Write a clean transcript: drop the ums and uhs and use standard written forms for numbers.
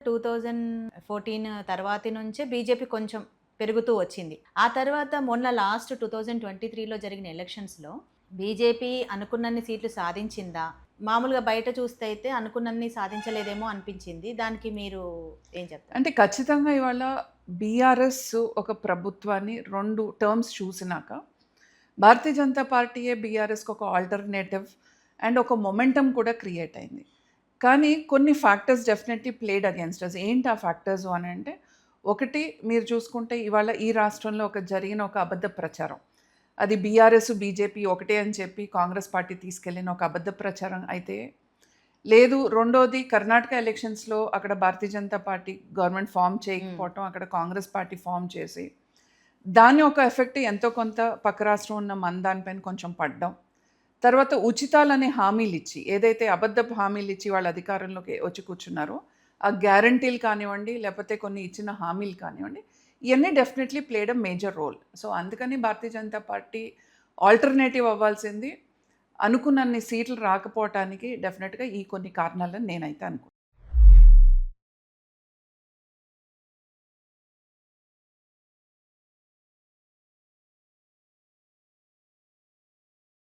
2014 తర్వాతి నుంచే బీజేపీ కొంచెం పెరుగుతూ వచ్చింది. ఆ తర్వాత మొన్న లాస్ట్ 2023లో జరిగిన ఎలక్షన్స్‌లో బీజేపీ అనుకున్నన్ని సీట్లు సాధించిందా? మామూలుగా బయట చూస్తే అయితే అనుకున్నన్ని సాధించలేదేమో అనిపించింది. దానికి మీరు ఏం చెప్తారు? అంటే ఖచ్చితంగా ఇవాళ బీఆర్ఎస్ ఒక ప్రభుత్వాన్ని 2 టర్మ్స్ చూసినాక, భారతీయ జనతా పార్టీయే బీఆర్ఎస్‌కి ఒక ఆల్టర్‌నేటివ్ అండ్ ఒక మొమెంటమ్ కూడా క్రియేట్ అయింది. కానీ కొన్ని factors definitely played against us. ఏంటి ఆ ఫ్యాక్టర్స్ అనంటే, ఒకటి మీరు చూసుకుంటే ఇవాళ ఈ రాష్ట్రంలో జరిగిన ఒక అబద్ధ ప్రచారం. అది బీఆర్ఎస్, బీజేపీ ఒకటే అని చెప్పి కాంగ్రెస్ పార్టీ తీసుకెళ్ళిన ఒక అబద్ధ ప్రచారం అయితే, లేదు రెండోది కర్ణాటక ఎలక్షన్స్‌లో అక్కడ Bharatiya Janata party government form చేయకపోవటం, అక్కడ కాంగ్రెస్ పార్టీ ఫార్మ్ చేసి, దాని ఒక ఎఫెక్ట్ ఎంతో కొంత పక్క రాష్ట్రం ఉన్న మన దానిపైన కొంచెం పడ్డం. తర్వాత ఉచితాలనే హామీలిచ్చి, ఏదైతే అబద్ధపు హామీలిచ్చి వాళ్ళు అధికారంలోకి వచ్చి కూర్చున్నారో, ఆ గ్యారంటీలు కానివ్వండి, లేకపోతే కొన్ని ఇచ్చిన హామీలు కానివ్వండి, ఇయన్నీ definitely played a major role. So, అందుకని భారతీయ జనతా పార్టీ ఆల్టర్‌నేటివ్ అవ్వాల్సింది. అనుకున్నన్ని సీట్లు రాకపోవటానికి డెఫినెట్‌గా ఈ కొన్ని కారణాలని నేనైతే అనుకుంటున్నాను.